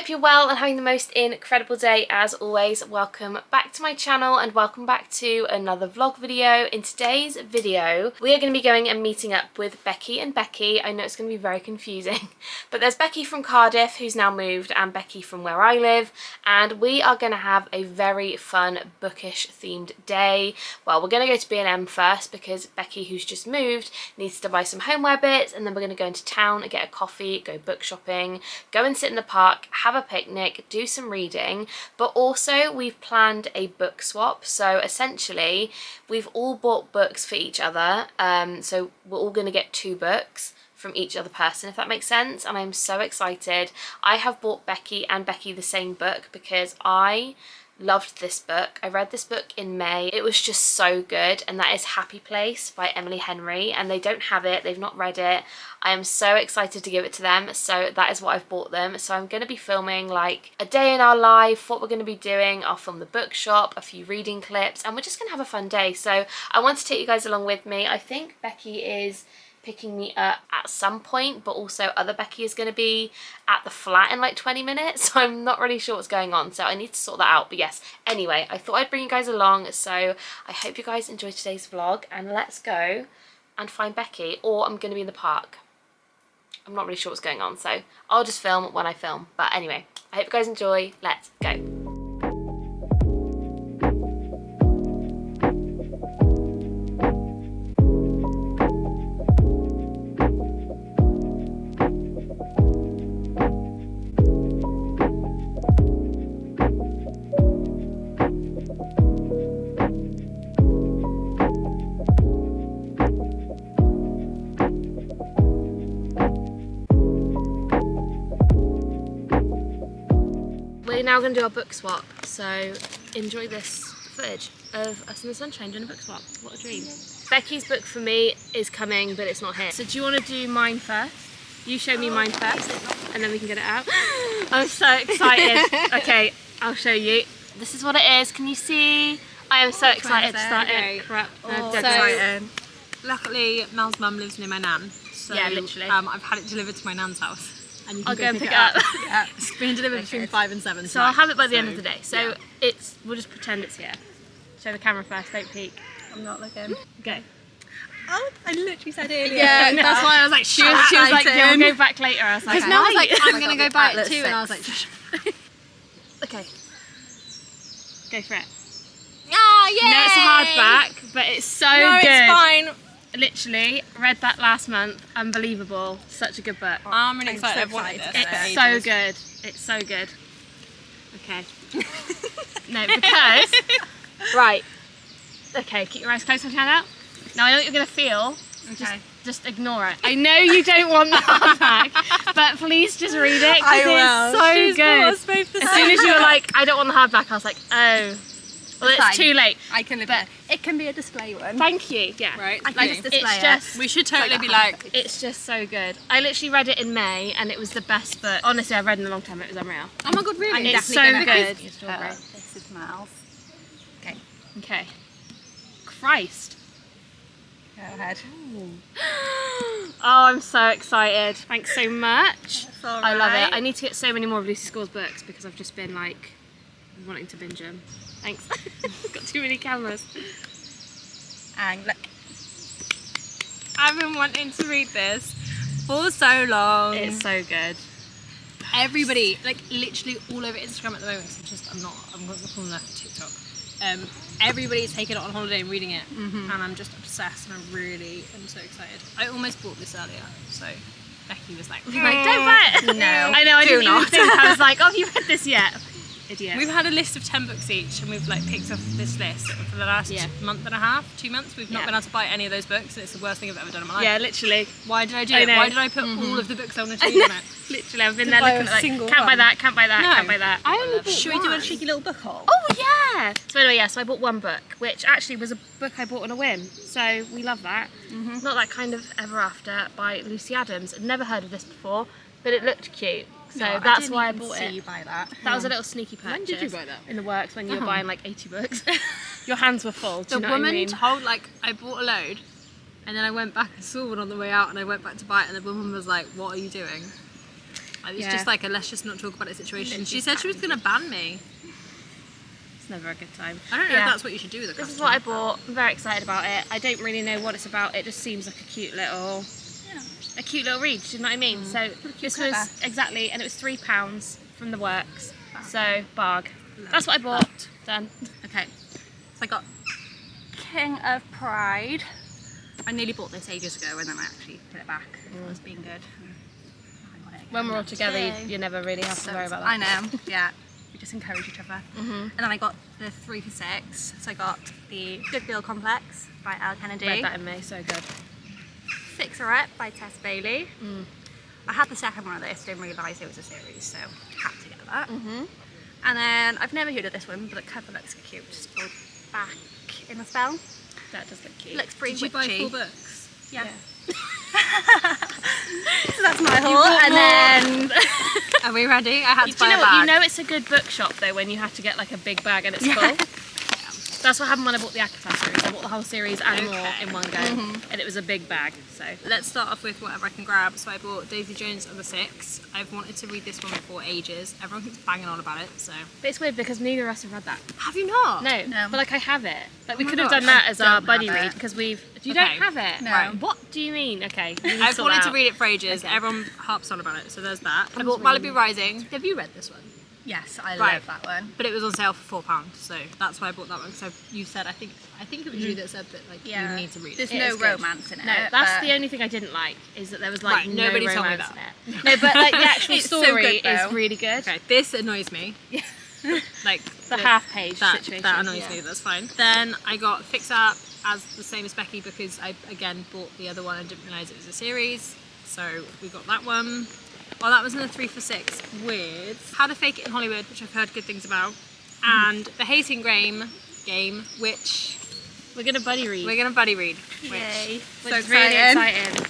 hope you're well and having the most incredible day as always. Welcome back to my channel and welcome back to another vlog video. In today's video, we are going to be going and meeting up with Becky and Becky. I know it's going to be very confusing, but there's Becky from Cardiff who's now moved and Becky from where I live, and we are going to have a very fun bookish themed day. Well, we're going to go to B&M first because Becky, who's just moved, needs to buy some homeware bits, and then we're going to go into town and get a coffee, go book shopping, go and sit in the park, have a picnic, do some reading, but also we've planned a book swap. So essentially we've all bought books for each other, so we're all going to get 2 books from each other person, if that makes sense, and I'm so excited. I have bought Becky and Becky the same book because I loved this book. I read this book in May. It was just so good, and that is Happy Place by Emily Henry, and they don't have it, they've not read it. I am so excited to give it to them, so that is what I've bought them. So I'm going to be filming like a day in our life, what we're going to be doing. I'll film the bookshop, a few reading clips, and we're just going to have a fun day. So I want to take you guys along with me. I think Becky is picking me up at some point, but also other Becky is going to be at the flat in like 20 minutes, so I'm not really sure what's going on, so I need to sort that out. But yes, anyway, I thought I'd bring you guys along, so I hope you guys enjoyed today's vlog, and let's go and find Becky, or I'm going to be in the park. I'm not really sure what's going on, so I'll just film when I film. But anyway, I hope you guys enjoy. Let's go. We're now going to do our book swap, so enjoy this footage of us in the sunshine doing a book swap. What a dream. Becky's book for me is coming, but it's not here. So do you want to do mine first? You show me mine first, and then we can get it out. I'm so excited. Okay, I'll show you. This is what it is. Can you see? I am so excited to start it. Crap. Oh, so excited. Luckily, Mel's mum lives near my nan, so yeah, literally. I've had it delivered to my nan's house. And you can I'll go and pick it up. Yeah, it's been delivered between 5 and 7. So I'll have it by the end of the day. So yeah. We'll just pretend it's here. Show the camera first, don't peek. I'm not looking. Go. Oh, I literally said it earlier. Yeah, that's why I was like, she was like, yeah, we'll go back later. I was like, because Mel was like, I'm going to go buy it too, 6. and I was like, okay. Go for it. Ah, yeah. No, it's a hardback, but it's so good. It's fine. Literally, read that last month. Unbelievable. Such a good book. I'm really excited. I've wanted this. It's so good. It's so good. Okay. No, because... Right. Okay, keep your eyes closed, hand out. Now I know what you're going to feel. Okay. Just ignore it. I know you don't want the hardback, but please just read it because it's so good. As soon as you were like, I don't want the hardback, I was like, oh. Well, it's too late. I can live it. It can be a display one. Thank you. Yeah. Right. I can just display it. We should totally be like. It's just so good. I literally read it in May, and it was the best book. Honestly, I've read in a long time. It was unreal. Oh my god, really? It's so good. This is Mel's. Okay. Okay. Christ. Go ahead. Oh, I'm so excited. Thanks so much. Right. I love it. I need to get so many more of Lucy Score's books because I've just been like wanting to binge them. Thanks. Got too many cameras. And look. I've been wanting to read this for so long. It's so good. Everybody, like literally all over Instagram at the moment, I'm not cool enough for TikTok. Everybody's taking it on holiday and reading it, and I'm just obsessed, and I really am so excited. I almost bought this earlier, so Becky was like, don't buy it. No, I know, I didn't even think. I was like, oh, have you read this yet? Idiot. We've had a list of 10 books each, and we've like picked off this list for the last month and a half, 2 months. We've not been able to buy any of those books, and it's the worst thing I've ever done in my life. Yeah, literally. Why did I do it? Why did I put all of the books I wanted to read on it? Literally, I've been there looking at like, can't buy that, can't buy that, can't buy that. I only bought Should we do a cheeky little book haul? Oh yeah! So anyway, yeah, so I bought one book, which actually was a book I bought on a whim. So we love that. Not That Kind of Ever After by Lucy Adams. I'd never heard of this before, but it looked cute. So that's why I bought it. You buy that. That was a little sneaky purchase. When did you buy that? In the works, when you were buying like 80 books. Your hands were full. Do you know the woman what I mean? told, like, I bought a load, and then I went back and saw one on the way out, and I went back to buy it, and the woman was like, "What are you doing?" Like, it's just like a let's just not talk about the situation. She said she was going to ban me. It's never a good time. I don't know if that's what you should do with a This customer. is what I bought. I'm very excited about it. I don't really know what it's about. It just seems like a cute little read. Do you know what I mean? So this was exactly, and it was £3 from the works. So barg. That's what I bought. Done. Okay, so I got King of Pride. I nearly bought this ages ago and then I actually put it back. It was being good. I got it again. When we're all together, you never really have to worry about that. I know, yeah. We just encourage each other. And then I got the 3 for £6. So I got the Good Girl Complex by Al Kennedy. Read that in May, so good. Fixer-Up by Tess Bailey. I had the second one of this, didn't realise it was a series, so had to get that. And then I've never heard of this one, but the cover looks cute. It's called Back in the Spell. That does look cute. Looks pretty Did you buy witchy. 4 books? Yeah. So that's my haul, and then are we ready? I had to buy a bag. You know it's a good bookshop though when you have to get like a big bag and it's full. That's what happened when I bought the Akatar series. I bought the whole series and more in one go, and it was a big bag. So Let's start off with whatever I can grab. So I bought Daisy Jones and the Six. I've wanted to read this one for ages. Everyone keeps banging on about it, so. but it's weird because neither of us have read that. Have you not? No, No. but like I have it. Like we my could have gosh, done that I as our don't buddy have read it. because you Okay. don't have it. No. Right. What do you mean? Okay, we need I've sort wanted that to out. read it for ages. Everyone harps on about it, so there's that. I bought Malibu Rising. Have you read this one? Yes, I Right. love that one. But it was on sale for £4, so that's why I bought that one. So you said, I think it was you that said that like Yeah. you need to read There's it. It no is good. romance in it. No, that's but the only thing I didn't like is that there was like Right, no nobody told me romance that. in it. No, but like the actual It's so story good, is though. really good. Okay, this annoys me. Like The half-page that, situation. that annoys me. That's fine. Then I got Fix Up as the same as Becky because I again bought the other one and didn't realise it was a series. So we got that one. Oh, that was in the 3 for £6 with How to Fake It in Hollywood, which I've heard good things about, and The Hating Game, which We're gonna buddy read. we're gonna buddy read. Yay. which So is really exciting. exciting.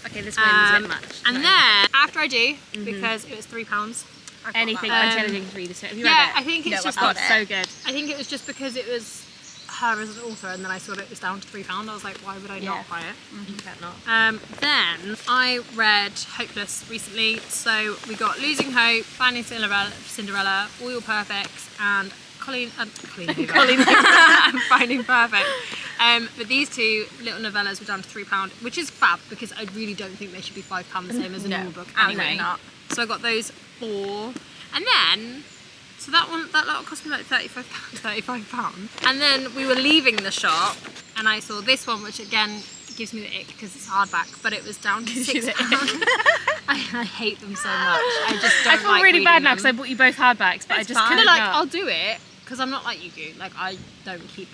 Okay, this wins a bit much. And No. then after I do, because it was £3. I got anything that. until anything to read. Have you Yeah, read it? I think it's No, just I've got Oh, it. so good. I think it was just because it was her as an author, and then I saw that it was down to £3. I was like, why would I Yeah. not buy it? You can't not. Then I read Hopeless recently, so we got Losing Hope, Finding Cinderella, All Your Perfects, and Colleen Hoover. and Finding Perfect. But these two little novellas were down to £3, which is fab because I really don't think they should be £5 the same as a normal book absolutely anyway. not. So I got those 4, and then. So that lot cost me like £35. And then we were leaving the shop and I saw this one, which again gives me the ick because it's hardback, but it was down to £6. I hate them so much. I just don't I feel like really bad reading now them. because I bought you both hardbacks, but I It's just fine. couldn't. No, like not. I'll do it because I'm not like you do. Like I don't keep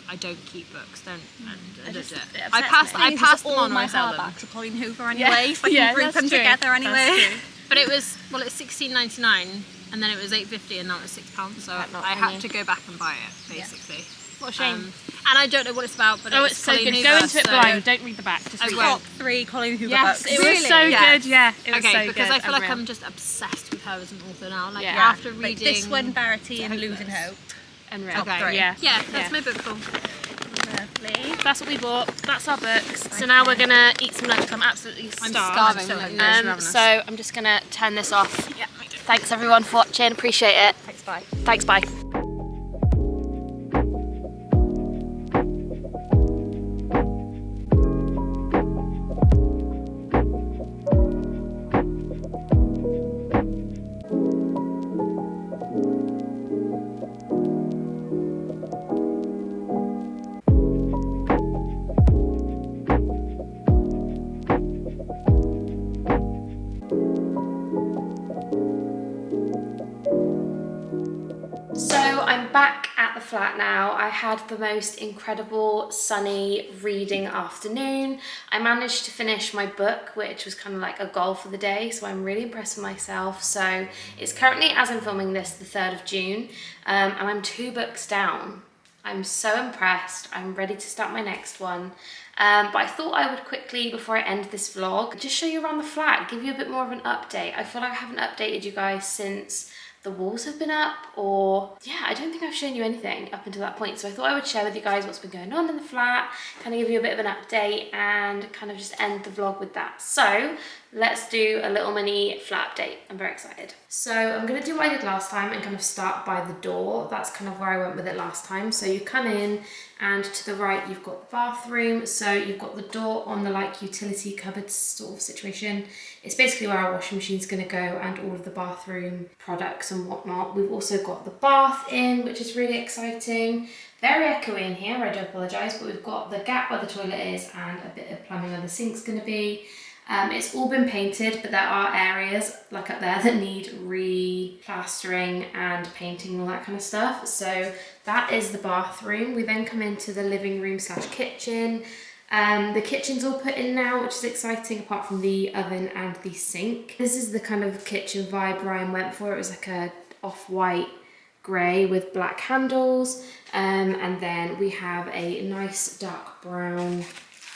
books. I upsets me. passed them all on when my I sell them. hardbacks are Colleen Hoover anyway, so I Yeah, can group that's them true. together anyway. That's true. But it was it's £16.99 and then it was £8.50 and now it's £6. So That not I funny. had to go back and buy it basically. What a shame. And I don't know what it's about, but Oh, it's it's so Colleen good. Hoover, Go into it so- blind. Don't read the back. Just I read won't. it. Top 3 Colleen Hoover Yes, books. it was Really? so Yeah. good. Yeah, it was Okay, so because good. I feel like Unreal. I'm just obsessed with her as an author now. Like Yeah. after Like reading this one, Verity and Hopeless. Losing Hope. Unreal. Okay. three. Yeah. Yeah, that's my book haul. Lovely. That's what we bought. That's our books. So now we're gonna eat some lunch. I'm absolutely starved. starving. so Like, hungry. no, she's ravenous. So I'm just gonna turn this off. Yeah, I do. Thanks everyone for watching. Appreciate it. Thanks, bye. Thanks. Bye. So I'm back at the flat now. I had the most incredible sunny reading afternoon. I managed to finish my book, which was kind of like a goal for the day, so I'm really impressed with myself. So it's currently, as I'm filming this, the 3rd of June, and I'm 2 books down. I'm so impressed. I'm ready to start my next one. But I thought I would quickly, before I end this vlog, just show you around the flat, give you a bit more of an update. I feel like I haven't updated you guys since the walls have been up, or yeah, I don't think I've shown you anything up until that point. So I thought I would share with you guys what's been going on in the flat, kind of give you a bit of an update and kind of just end the vlog with that. So let's do a little mini flat update. I'm very excited. So I'm going to do what I did last time and kind of start by the door. That's kind of where I went with it last time. So you come in and to the right you've got the bathroom. So you've got the door on the like utility cupboard sort of situation. It's basically where our washing machine's going to go and all of the bathroom products and whatnot. We've also got the bath in, which is really exciting. Very echoey in here, I do apologise, but we've got the gap where the toilet is and a bit of plumbing where the sink's going to be. It's all been painted, but there are areas like up there that need re-plastering and painting and all that kind of stuff. So that is the bathroom. We then come into the living room / kitchen. The kitchen's all put in now, which is exciting, apart from the oven and the sink. This is the kind of kitchen vibe Ryan went for. It was like a off-white grey with black handles. And then we have a nice dark brown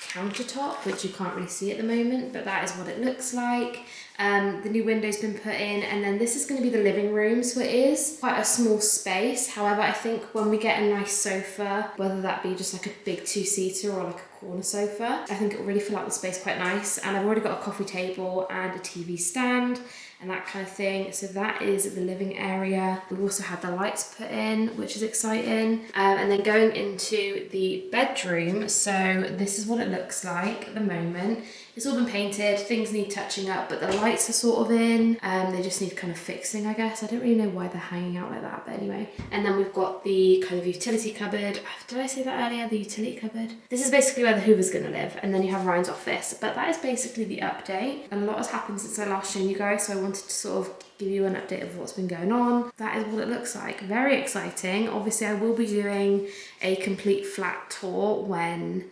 countertop, which you can't really see at the moment, but that is what it looks like. The new window's been put in, and then this is going to be the living room, so it is quite a small space. However, I think when we get a nice sofa, whether that be just like a big two-seater or like a corner sofa, I think it will really fill out the space quite nice. And I've already got a coffee table and a TV stand and that kind of thing. So that is the living area. We've also had the lights put in, which is exciting. And then going into the bedroom, so this is what it looks like at the moment. It's all been painted, things need touching up, but the lights are sort of in. They just need kind of fixing, I guess. I don't really know why they're hanging out like that, but anyway. And then we've got the kind of utility cupboard. Did I say that earlier, the utility cupboard? This is basically where the Hoover's gonna live, and then you have Ryan's office. But that is basically the update. And a lot has happened since I last shown you guys, so I wanted to sort of give you an update of what's been going on. That is what it looks like. Very exciting. Obviously, I will be doing a complete flat tour when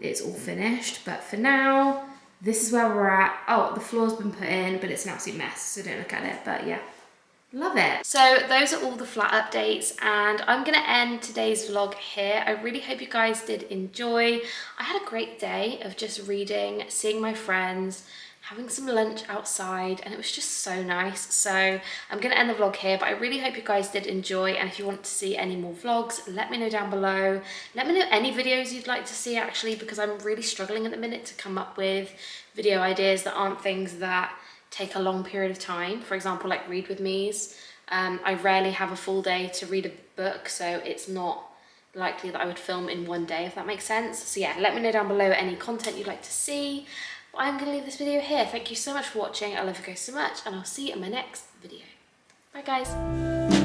it's all finished, but for now this is where we're at. Oh, the floor's been put in, but it's an absolute mess, so don't look at it. But yeah, love it. So those are all the flat updates, and I'm gonna end today's vlog here. I really hope you guys did enjoy. I had a great day of just reading, seeing my friends, having some lunch outside, and it was just so nice. So I'm gonna end the vlog here, but I really hope you guys did enjoy, and if you want to see any more vlogs, let me know down below. Let me know any videos you'd like to see, actually, because I'm really struggling at the minute to come up with video ideas that aren't things that take a long period of time. For example, like read with me's. I rarely have a full day to read a book, so it's not likely that I would film in one day, if that makes sense. So yeah, let me know down below any content you'd like to see. I'm going to leave this video here. Thank you so much for watching. I love you guys so much, and I'll see you in my next video. Bye guys.